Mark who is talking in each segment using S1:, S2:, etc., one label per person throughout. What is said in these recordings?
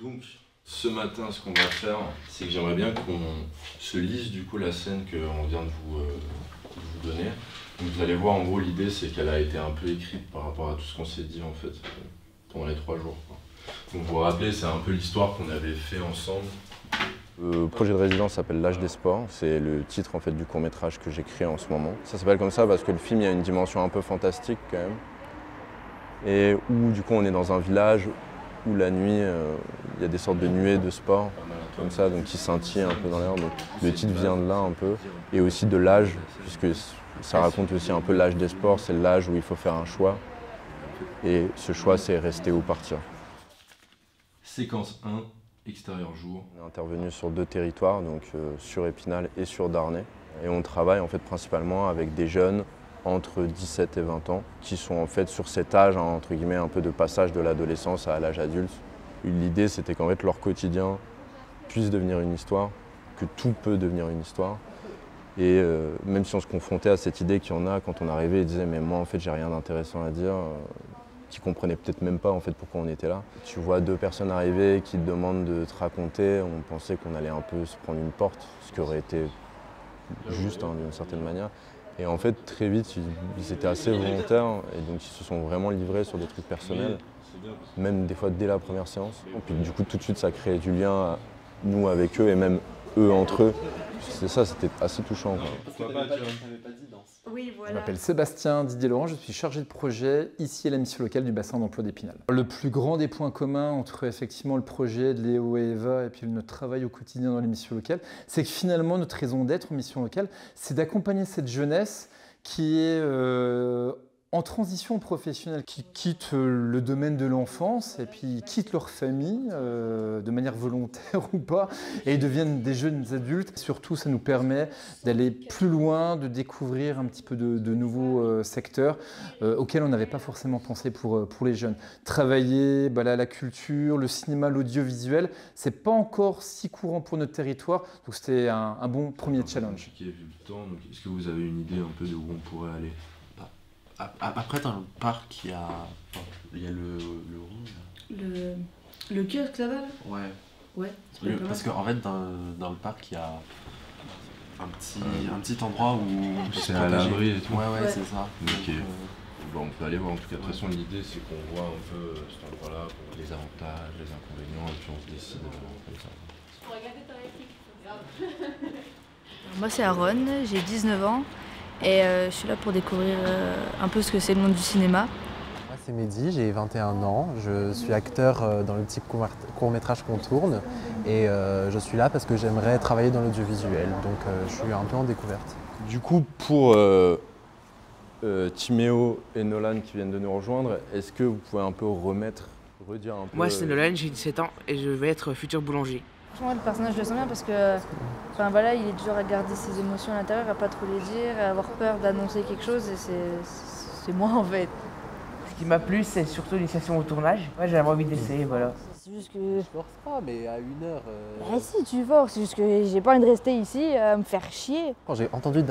S1: Donc, ce matin, ce qu'on va faire, c'est que j'aimerais bien qu'on se lise du coup la scène qu'on vient de vous donner. Donc, vous allez voir, en gros, l'idée, c'est qu'elle a été un peu écrite par rapport à tout ce qu'on s'est dit, en fait, pendant les 3 jours, quoi. Donc, vous vous rappelez, c'est un peu l'histoire qu'on avait fait ensemble.
S2: Le projet de résidence s'appelle L'âge des sports, c'est le titre en fait du court-métrage que j'écris en ce moment. Ça s'appelle comme ça parce que le film il y a une dimension un peu fantastique quand même. Et où du coup on est dans un village où la nuit il y a des sortes de nuées de sport comme ça, donc qui scintillent un peu dans l'air. Donc le titre vient de là un peu. Et aussi de l'âge, puisque ça raconte aussi un peu l'âge des sports, c'est l'âge où il faut faire un choix. Et ce choix c'est rester ou partir.
S1: Séquence 1. Extérieur jour.
S2: On est intervenu sur 2 territoires, donc sur Épinal et sur Darney. Et on travaille en fait principalement avec des jeunes entre 17 et 20 ans qui sont en fait sur cet âge, hein, entre guillemets, un peu de passage de l'adolescence à l'âge adulte. L'idée c'était qu'en fait leur quotidien puisse devenir une histoire, que tout peut devenir une histoire. Et même si on se confrontait à cette idée qu'il y en a quand on arrivait et disait mais moi en fait j'ai rien d'intéressant à dire, qui ne comprenaient peut-être même pas en fait pourquoi on était là. Tu vois 2 personnes arriver qui te demandent de te raconter, on pensait qu'on allait un peu se prendre une porte, ce qui aurait été juste hein, d'une certaine manière. Et en fait très vite ils étaient assez volontaires et donc ils se sont vraiment livrés sur des trucs personnels, même des fois dès la première séance. Et puis du coup tout de suite ça créait du lien, nous avec eux et même eux entre eux. C'est ça, c'était assez touchant, quoi.
S3: Oui, voilà.
S4: Je m'appelle Sébastien Didier Laurent, je suis chargé de projet ici à la mission locale du bassin d'emploi d'Épinal. Le plus grand des points communs entre effectivement le projet de Léo et Eva et puis notre travail au quotidien dans les missions locales, c'est que finalement notre raison d'être en mission locale, c'est d'accompagner cette jeunesse qui est en transition professionnelle, qui quitte le domaine de l'enfance et puis quittent leur famille de manière volontaire ou pas et deviennent des jeunes adultes. Surtout, ça nous permet d'aller plus loin, de découvrir un petit peu de nouveaux secteurs auxquels on n'avait pas forcément pensé pour les jeunes. Travailler la culture, le cinéma, l'audiovisuel, c'est pas encore si courant pour notre territoire, donc c'était un bon premier challenge.
S1: Est-ce que vous avez une idée un peu de où on pourrait aller?
S5: Après, dans le parc, il y a le rond.
S3: Le kiosque là-bas?
S5: Ouais.
S3: Ouais.
S5: Parce qu'en fait, dans le parc, il y a un petit endroit où on peut
S1: c'est
S5: se
S1: à
S5: protéger.
S1: l'abri et tout.
S5: Ouais, c'est ça.
S1: Ok. Bon, on peut aller voir. En tout cas, de toute façon, l'idée c'est qu'on voit un peu cet endroit-là, les avantages, les inconvénients, et puis on se décide comme ça.
S6: Pour regarder ton réplique.
S7: Moi c'est Aaron, j'ai 19 ans et je suis là pour découvrir un peu ce que c'est le monde du cinéma.
S8: Moi c'est Mehdi, j'ai 21 ans, je suis acteur dans le petit court-métrage qu'on tourne et je suis là parce que j'aimerais travailler dans l'audiovisuel, donc je suis un peu en découverte.
S2: Du coup pour Timéo et Nolan qui viennent de nous rejoindre, est-ce que vous pouvez un peu redire un peu...
S9: Moi c'est Nolan, j'ai 17 ans et je vais être futur boulanger.
S7: Franchement, le personnage, je le sens bien parce que il est toujours à garder ses émotions à l'intérieur, à pas trop les dire, à avoir peur d'annoncer quelque chose et c'est moi en fait.
S9: Ce qui m'a plu, c'est surtout l'initiation au tournage. Ouais, j'avais envie d'essayer, voilà.
S10: C'est juste que...
S8: Je force pas, mais à 1 heure...
S10: Si, tu forces, c'est juste que j'ai pas envie de rester ici à me faire chier.
S8: Quand j'ai entendu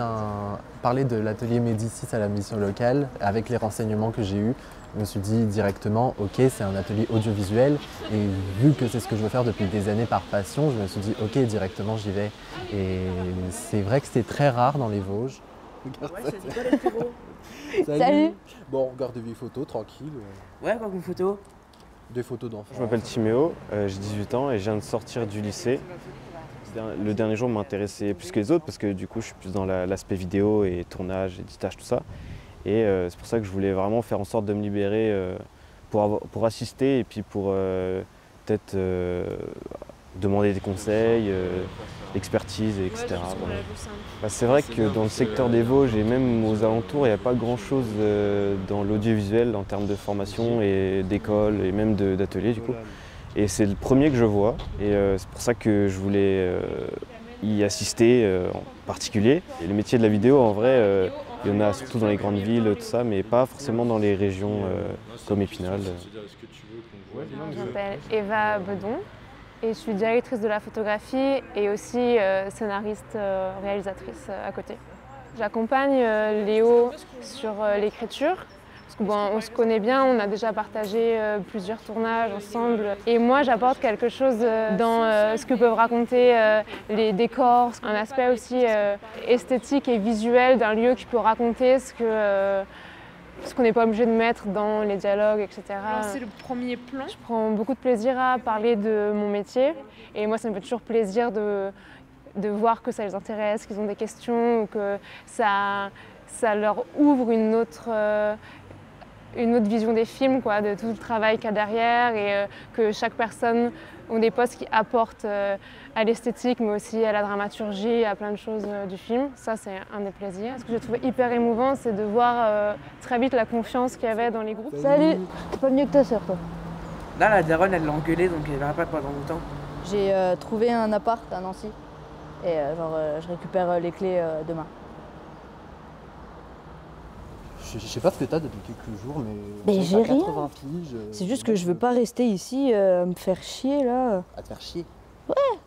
S8: parler de l'atelier Médicis à la mission locale, avec les renseignements que j'ai eus, je me suis dit directement, ok, c'est un atelier audiovisuel et vu que c'est ce que je veux faire depuis des années par passion, je me suis dit, ok, directement j'y vais. Et c'est vrai que c'était très rare dans les Vosges.
S10: Salut.
S8: Bon, on regarde des photos, tranquille.
S9: Ouais, quoi comme photo?
S8: Des photos d'enfants.
S11: Je m'appelle Timéo, j'ai 18 ans et je viens de sortir du lycée. Le dernier jour m'intéressait plus que les autres parce que du coup je suis plus dans l'aspect vidéo et tournage, éditage, tout ça. Et c'est pour ça que je voulais vraiment faire en sorte de me libérer pour assister et puis pour peut-être demander des conseils, expertise, etc. Voilà. C'est vrai que dans le secteur des Vosges et même aux alentours, il n'y a pas grand-chose dans l'audiovisuel en termes de formation et d'école et même d'ateliers du coup. Et c'est le premier que je vois et c'est pour ça que je voulais y assister en particulier. Et les métiers de la vidéo, en vrai, il y en a surtout dans les grandes villes, tout ça, mais pas forcément dans les régions comme Épinal.
S6: Je m'appelle Eva Bedon et je suis directrice de la photographie et aussi scénariste, réalisatrice à côté. J'accompagne Léo sur l'écriture, Parce que, bon, on se connaît bien, on a déjà partagé plusieurs tournages ensemble. Et moi, j'apporte quelque chose dans ce que peuvent raconter les décors, un aspect aussi esthétique et visuel d'un lieu qui peut raconter ce qu'on n'est pas obligé de mettre dans les dialogues, etc.
S3: C'est le premier plan.
S6: Je prends beaucoup de plaisir à parler de mon métier. Et moi, ça me fait toujours plaisir de voir que ça les intéresse, qu'ils ont des questions, ou que ça leur ouvre une autre vision des films, quoi, de tout le travail qu'il y a derrière, et que chaque personne a des postes qui apportent à l'esthétique, mais aussi à la dramaturgie, à plein de choses du film. Ça, c'est un des plaisirs. Ce que j'ai trouvé hyper émouvant, c'est de voir très vite la confiance qu'il y avait dans les groupes.
S10: Salut, t'es pas mieux que ta sœur, toi?
S9: Là, la daronne, elle l'a engueulée, donc elle verra pas pendant longtemps.
S10: J'ai trouvé un appart à Nancy et je récupère les clés demain.
S8: Je sais pas ce que t'as depuis quelques jours, mais
S10: j'ai rien.
S8: 80 piges.
S10: C'est juste que je veux pas rester ici me faire chier là.
S8: À te faire chier?
S10: Ouais.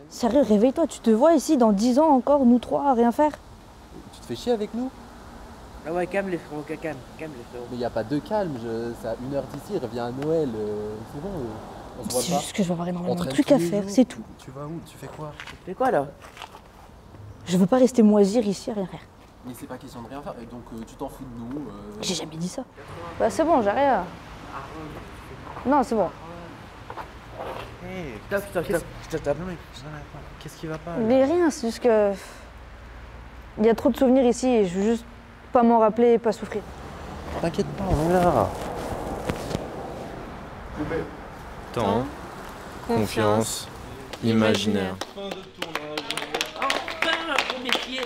S10: Sérieux, réveille-toi, tu te vois ici dans 10 ans encore, nous trois, à rien faire?
S8: Tu te fais chier avec nous?
S9: Ah ouais, calme les frérots, calme les frérots.
S8: Mais y a pas de calme, c'est à 1 heure d'ici, il revient à Noël, c'est bon, on se voit
S10: C'est
S8: pas.
S10: juste que je vais avoir énormément de trucs à faire, c'est tout.
S8: Tu vas où? Tu fais quoi?
S9: Tu fais quoi là?
S10: Je veux pas rester moisir ici à rien faire.
S8: Mais c'est pas question de rien faire, et donc tu t'en fous de nous.
S10: J'ai jamais dit ça. Bah c'est bon, j'arrête. Non, c'est bon.
S5: Hey,
S9: Stop.
S5: qu'est-ce qui va pas?
S10: Mais rien, c'est juste que... Il y a trop de souvenirs ici et je veux juste pas m'en rappeler et pas souffrir.
S8: T'inquiète pas, on est là.
S2: Temps, confiance, imaginaire.
S9: Enfin un beau métier.